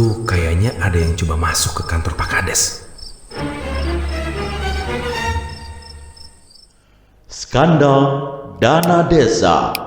Itu kayaknya ada yang coba masuk ke kantor Pak Kades. Skandal dana desa.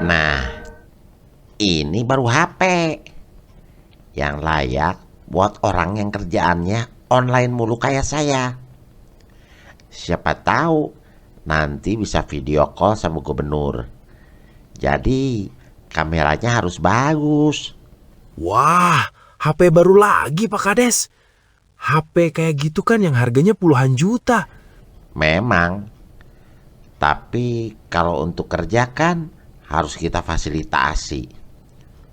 Nah, ini baru HP yang layak buat orang yang kerjaannya online mulu kayak saya. Siapa tahu nanti bisa video call sama gubernur. Jadi kameranya harus bagus. Wah, HP baru lagi Pak Kades. HP kayak gitu kan yang harganya puluhan juta. Memang, tapi kalau untuk kerja kan harus kita fasilitasi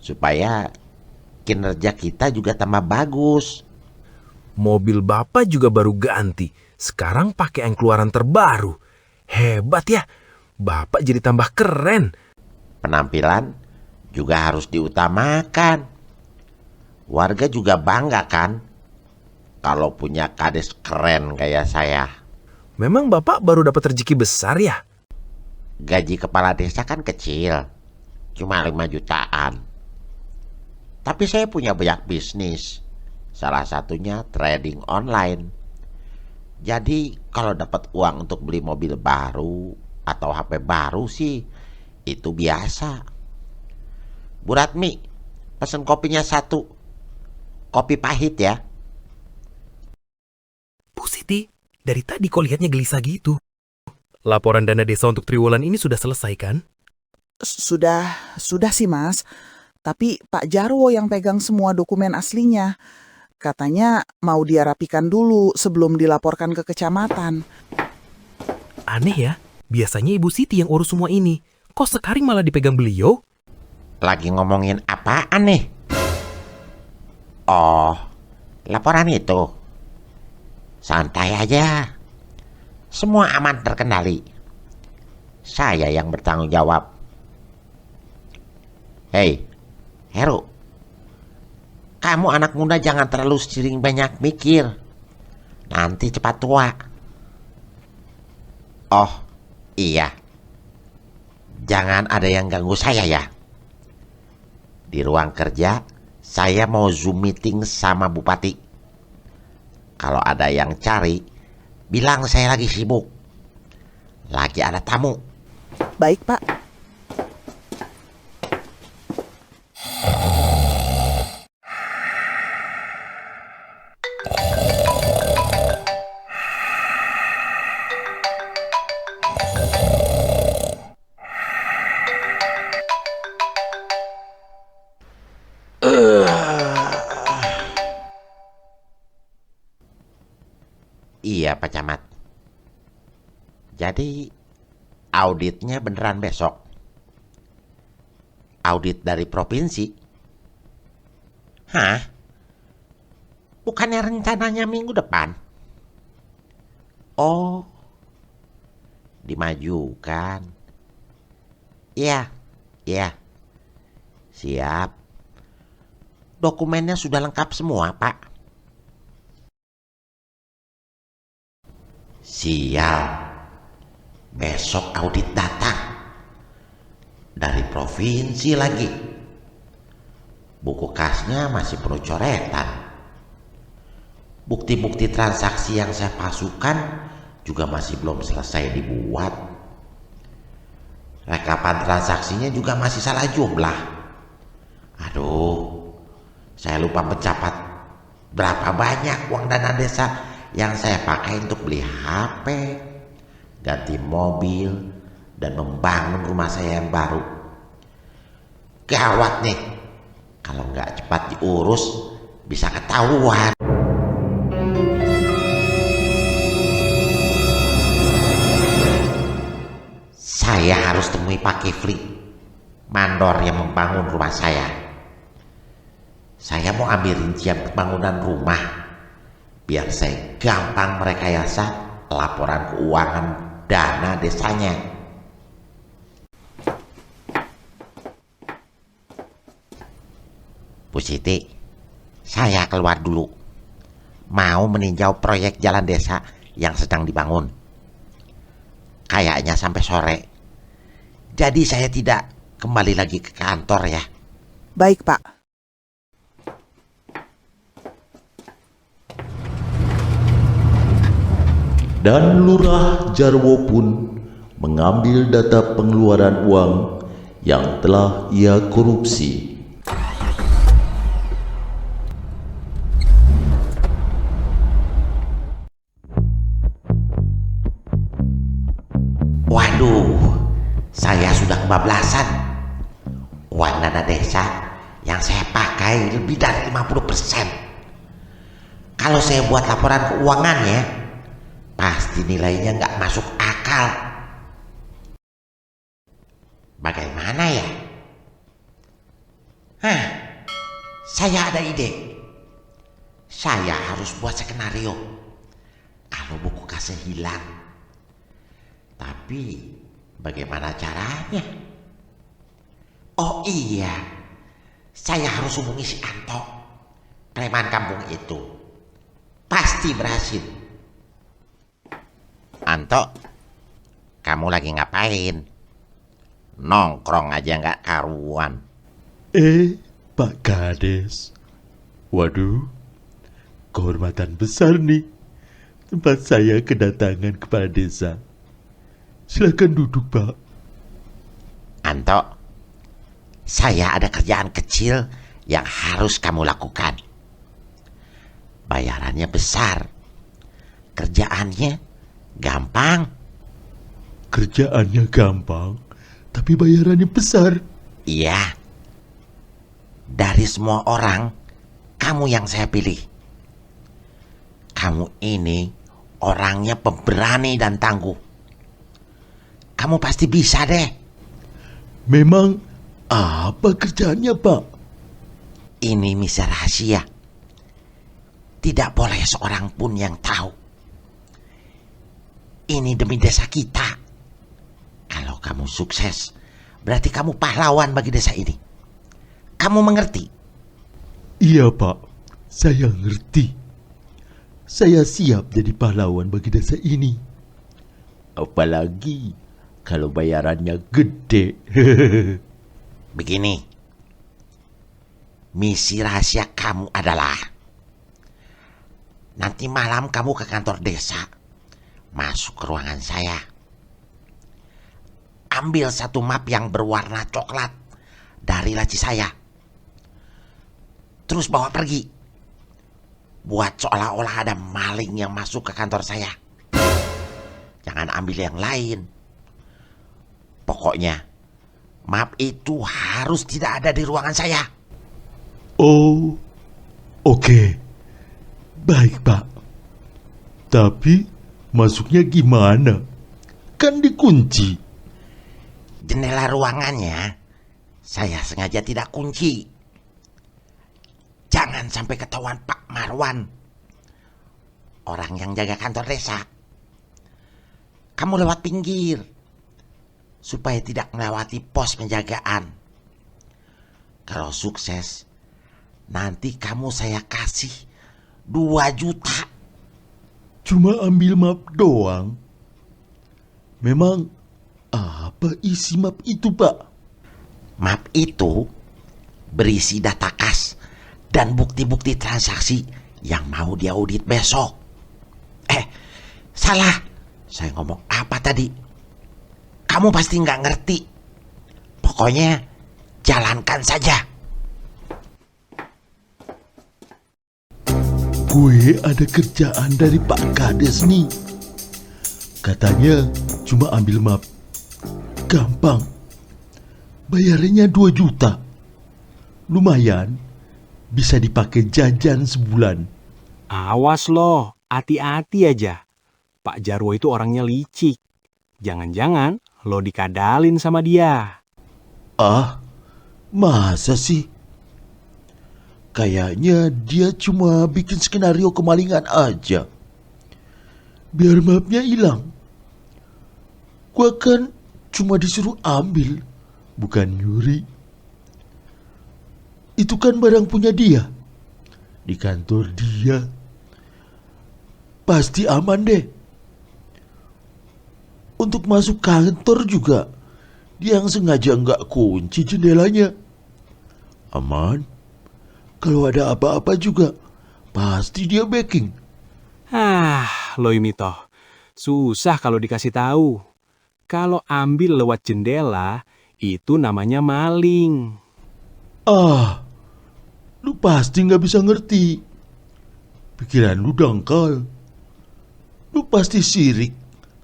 supaya kinerja kita juga tambah bagus. Mobil Bapak juga baru ganti. Sekarang pakai yang keluaran terbaru. Hebat ya. Bapak jadi tambah keren. Penampilan juga harus diutamakan. Warga juga bangga kan kalau punya kades keren kayak saya. Memang Bapak baru dapat rezeki besar ya? Gaji kepala desa kan kecil, cuma 5 jutaan. Tapi saya punya banyak bisnis, salah satunya trading online. Jadi kalau dapat uang untuk beli mobil baru atau HP baru sih, itu biasa. Bu Ratmi, pesen kopinya 1. Kopi pahit ya. Bu Siti, dari tadi kok lihatnya gelisah gitu. Laporan dana desa untuk triwulan ini sudah selesai kan? Sudah sih Mas. Tapi Pak Jarwo yang pegang semua dokumen aslinya. Katanya mau dia rapikan dulu sebelum dilaporkan ke kecamatan. Aneh ya, biasanya Ibu Siti yang urus semua ini. Kok sekarang malah dipegang beliau? Lagi ngomongin apaan nih? Oh, laporan itu. Santai aja. Semua aman terkendali. Saya yang bertanggung jawab. Hei, Heru. Kamu anak muda jangan terlalu sering banyak mikir. Nanti cepat tua. Oh, iya. Jangan ada yang ganggu saya ya. Di ruang kerja, saya mau Zoom meeting sama Bupati. Kalau ada yang cari, bilang saya lagi sibuk. Lagi ada tamu. Baik Pak. Iya Pak Camat. Jadi auditnya beneran besok? Audit dari provinsi? Hah? Bukannya rencananya minggu depan? Oh, dimajukan. Iya, iya. Siap. Dokumennya sudah lengkap semua, Pak. Sial. Besok audit datang. Dari provinsi lagi. Buku kasnya masih penuh coretan. Bukti-bukti transaksi yang saya pasukan juga masih belum selesai dibuat. Rekapan transaksinya juga masih salah jumlah. Aduh, saya lupa mencatat berapa banyak uang dana desa yang saya pakai untuk beli HP, ganti mobil, dan membangun rumah saya yang baru. Gawat nih, kalau nggak cepat diurus bisa ketahuan. Saya harus temui Pak Kifli, mandor yang membangun rumah saya. Saya mau ambil rincian pembangunan rumah biar saya gampang merekayasa laporan keuangan dana desanya. Bu Siti, saya keluar dulu. Mau meninjau proyek jalan desa yang sedang dibangun. Kayaknya sampai sore. Jadi saya tidak kembali lagi ke kantor ya. Baik, Pak. Dan Lurah Jarwo pun mengambil data pengeluaran uang yang telah ia korupsi. Waduh, saya sudah kebablasan. Uang dana desa yang saya pakai lebih dari 50%. Kalau saya buat laporan keuangannya, pasti nilainya nggak masuk akal. Bagaimana ya? Saya ada ide. Saya harus buat skenario kalau buku kasih hilang. Tapi bagaimana caranya? Oh iya, saya harus hubungi si Anto, preman kampung itu. Pasti berhasil. Anto, kamu lagi ngapain? Nongkrong aja nggak karuan. Pak Kades. Waduh, kehormatan besar nih. Tempat saya kedatangan kepala desa. Silakan duduk, Pak. Anto, saya ada kerjaan kecil yang harus kamu lakukan. Bayarannya besar. Kerjaannya gampang. Kerjaannya gampang, tapi bayarannya besar. Iya. Dari semua orang, kamu yang saya pilih. Kamu ini orangnya pemberani dan tangguh. Kamu pasti bisa deh. Memang apa kerjaannya, Pak? Ini misi rahasia. Tidak boleh seorang pun yang tahu. Ini demi desa kita. Kalau kamu sukses, berarti kamu pahlawan bagi desa ini. Kamu mengerti? Iya, Pak. Saya ngerti. Saya siap jadi pahlawan bagi desa ini. Apalagi kalau bayarannya gede. Begini. Misi rahasia kamu adalah nanti malam kamu ke kantor desa. Masuk ke ruangan saya. Ambil satu map yang berwarna coklat dari laci saya. Terus bawa pergi. Buat seolah-olah ada maling yang masuk ke kantor saya. Jangan ambil yang lain. Pokoknya map itu harus tidak ada di ruangan saya. Oh, oke. Baik, Pak. Tapi masuknya gimana? Kan dikunci. Jendela ruangannya saya sengaja tidak kunci. Jangan sampai ketahuan Pak Marwan, orang yang jaga kantor desa. Kamu lewat pinggir, supaya tidak melewati pos penjagaan. Kalau sukses, nanti kamu saya kasih 2 juta. Cuma ambil map doang. Memang apa isi map itu, Pak? Map itu berisi data kas dan bukti-bukti transaksi yang mau diaudit besok. Salah. Saya ngomong apa tadi? Kamu pasti nggak ngerti. Pokoknya jalankan saja. Gue ada kerjaan dari Pak Kades nih. Katanya cuma ambil map. Gampang. Bayarannya 2 juta. Lumayan. Bisa dipakai jajan sebulan. Awas loh, hati-hati aja. Pak Jarwo itu orangnya licik. Jangan-jangan lo dikadalin sama dia. Ah, masa sih? Kayaknya dia cuma bikin skenario kemalingan aja. Biar mapnya hilang. Gua kan cuma disuruh ambil, bukan nyuri. Itu kan barang punya dia. Di kantor dia. Pasti aman deh. Untuk masuk kantor juga, dia yang sengaja nggak kunci jendelanya. Aman. Kalau ada apa-apa juga, pasti dia backing. Loimito, susah kalau dikasih tahu. Kalau ambil lewat jendela, itu namanya maling. Lu pasti nggak bisa ngerti. Pikiran lu dangkal. Lu pasti sirik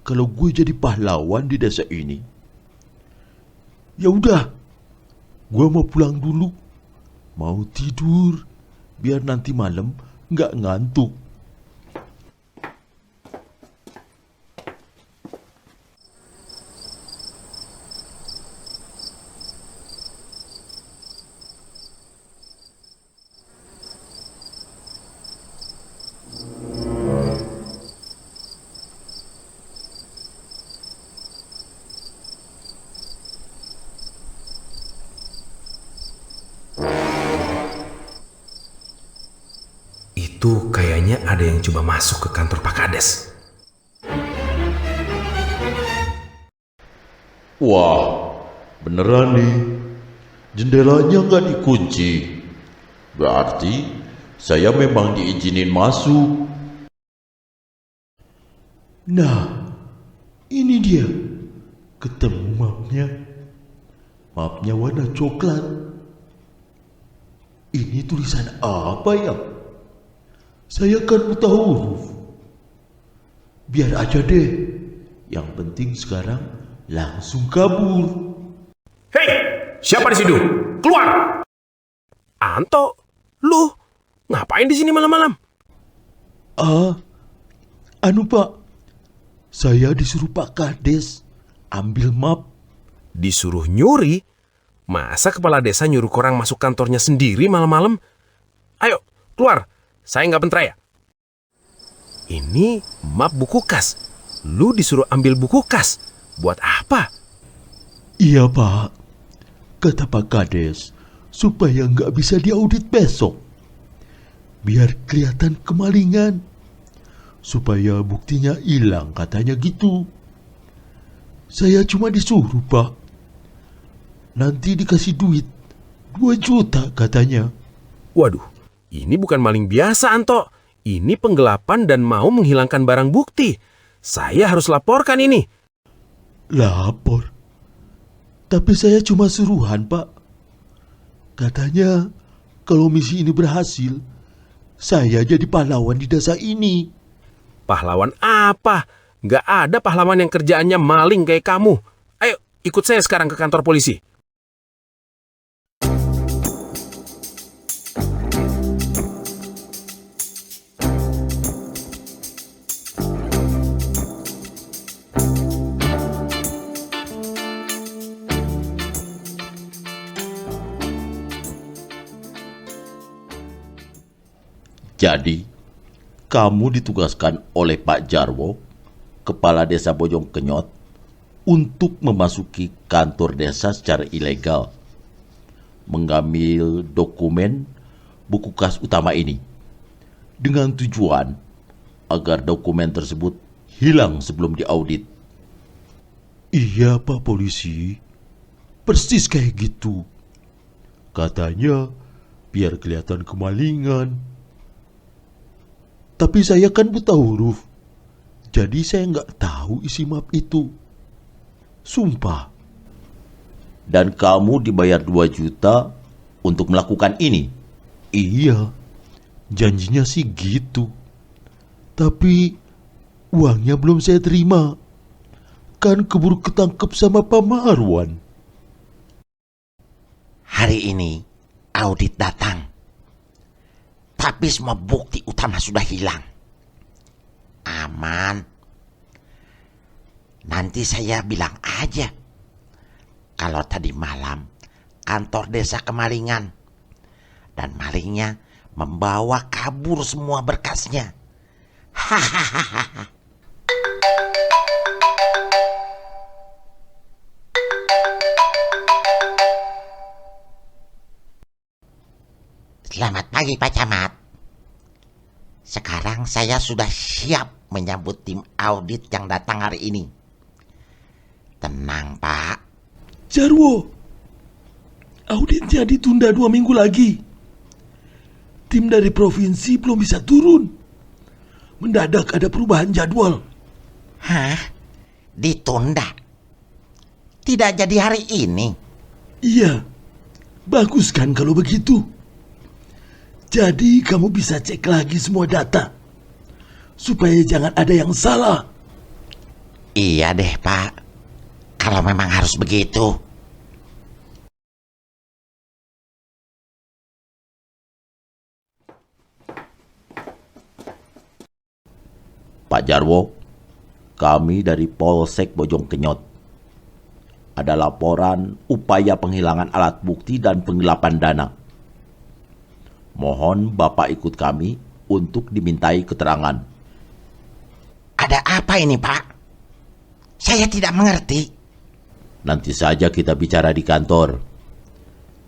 kalau gue jadi pahlawan di desa ini. Ya udah, gue mau pulang dulu. Mau tidur, biar nanti malam nggak ngantuk. Itu kayaknya ada yang coba masuk ke kantor Pak Kades. Wah, beneran nih. Jendelanya nggak dikunci. Berarti saya memang diizinin masuk. Nah, ini dia. Ketemu mapnya. Mapnya warna coklat. Ini tulisan apa ya? Saya kan buta huruf. Biar aja deh. Yang penting sekarang langsung kabur. Hei, siapa di situ? Keluar! Anto, lu ngapain di sini malam-malam? Pak. Saya disuruh Pak Kades ambil map. Disuruh nyuri? Masa kepala desa nyuruh orang masuk kantornya sendiri malam-malam? Ayo, keluar. Saya nggak bentraya. Ini map buku kas. Lu disuruh ambil buku kas. Buat apa? Iya Pak. Kata Pak Kades supaya nggak bisa diaudit besok. Biar kelihatan kemalingan. Supaya buktinya hilang katanya gitu. Saya cuma disuruh Pak. Nanti dikasih duit 2 juta katanya. Waduh. Ini bukan maling biasa, Anto. Ini penggelapan dan mau menghilangkan barang bukti. Saya harus laporkan ini. Lapor? Tapi saya cuma suruhan, Pak. Katanya, kalau misi ini berhasil, saya jadi pahlawan di desa ini. Pahlawan apa? Nggak ada pahlawan yang kerjaannya maling kayak kamu. Ayo, ikut saya sekarang ke kantor polisi. Jadi, kamu ditugaskan oleh Pak Jarwo, Kepala Desa Bojong Kenyot, untuk memasuki kantor desa secara ilegal, mengambil dokumen buku kas utama ini, dengan tujuan agar dokumen tersebut hilang sebelum diaudit. Iya Pak Polisi, persis kayak gitu. Katanya biar kelihatan kemalingan. Tapi saya kan buta huruf, jadi saya nggak tahu isi map itu. Sumpah. Dan kamu dibayar 2 juta untuk melakukan ini? Iya, janjinya sih gitu. Tapi uangnya belum saya terima. Kan keburu ketangkep sama Pak Marwan. Hari ini audit datang. Tapi semua bukti utama sudah hilang. Aman. Nanti saya bilang aja. Kalau tadi malam kantor desa kemalingan. dan malingnya membawa kabur semua berkasnya. Hahaha. Selamat pagi Pak Camat. Sekarang saya sudah siap menyambut tim audit yang datang hari ini. Tenang Pak. Jarwo, auditnya ditunda 2 minggu lagi. Tim dari provinsi belum bisa turun. Mendadak ada perubahan jadwal. Hah? Ditunda? Tidak jadi hari ini? Iya, bagus kan kalau begitu. Jadi kamu bisa cek lagi semua data. Supaya jangan ada yang salah. Iya deh Pak. Kalau memang harus begitu. Pak Jarwo, kami dari Polsek Bojongkenyot. Ada laporan upaya penghilangan alat bukti dan penggelapan dana. Mohon Bapak ikut kami untuk dimintai keterangan. Ada apa ini Pak? Saya tidak mengerti. Nanti saja kita bicara di kantor.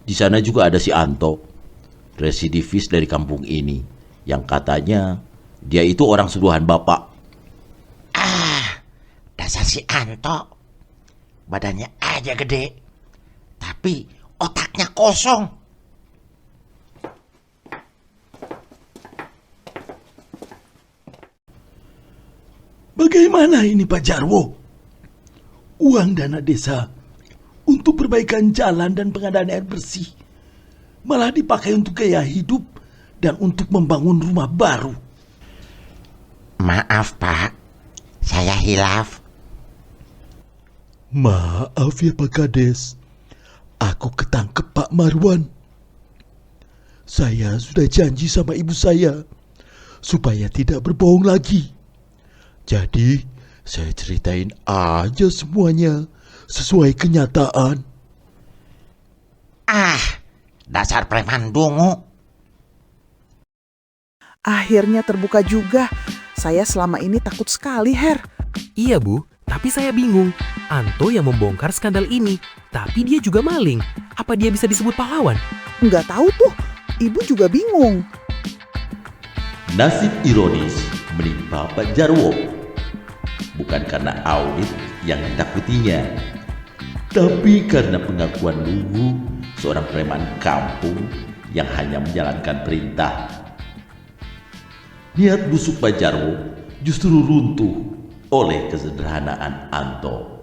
Di sana juga ada si Anto, residivis dari kampung ini, yang katanya dia itu orang suruhan Bapak. Dasar si Anto. Badannya aja gede. Tapi otaknya kosong. Bagaimana ini Pak Jarwo? Uang dana desa untuk perbaikan jalan dan pengadaan air bersih malah dipakai untuk gaya hidup dan untuk membangun rumah baru. Maaf Pak. Saya hilaf. Maaf ya Pak Kades, aku ketangkep Pak Marwan. Saya sudah janji sama ibu saya supaya tidak berbohong lagi. Jadi saya ceritain aja semuanya sesuai kenyataan. Dasar preman dungu. Akhirnya terbuka juga. Saya selama ini takut sekali, Her. Iya Bu, tapi saya bingung. Anto yang membongkar skandal ini, tapi dia juga maling. Apa dia bisa disebut pahlawan? Nggak tahu tuh, ibu juga bingung. Nasib ironis menimpa Pak Jarwo. Bukan karena audit yang ditakutinya, tapi karena pengakuan lugu seorang preman kampung yang hanya menjalankan perintah. Niat busuk Pak Jarwo justru runtuh oleh kesederhanaan Anto.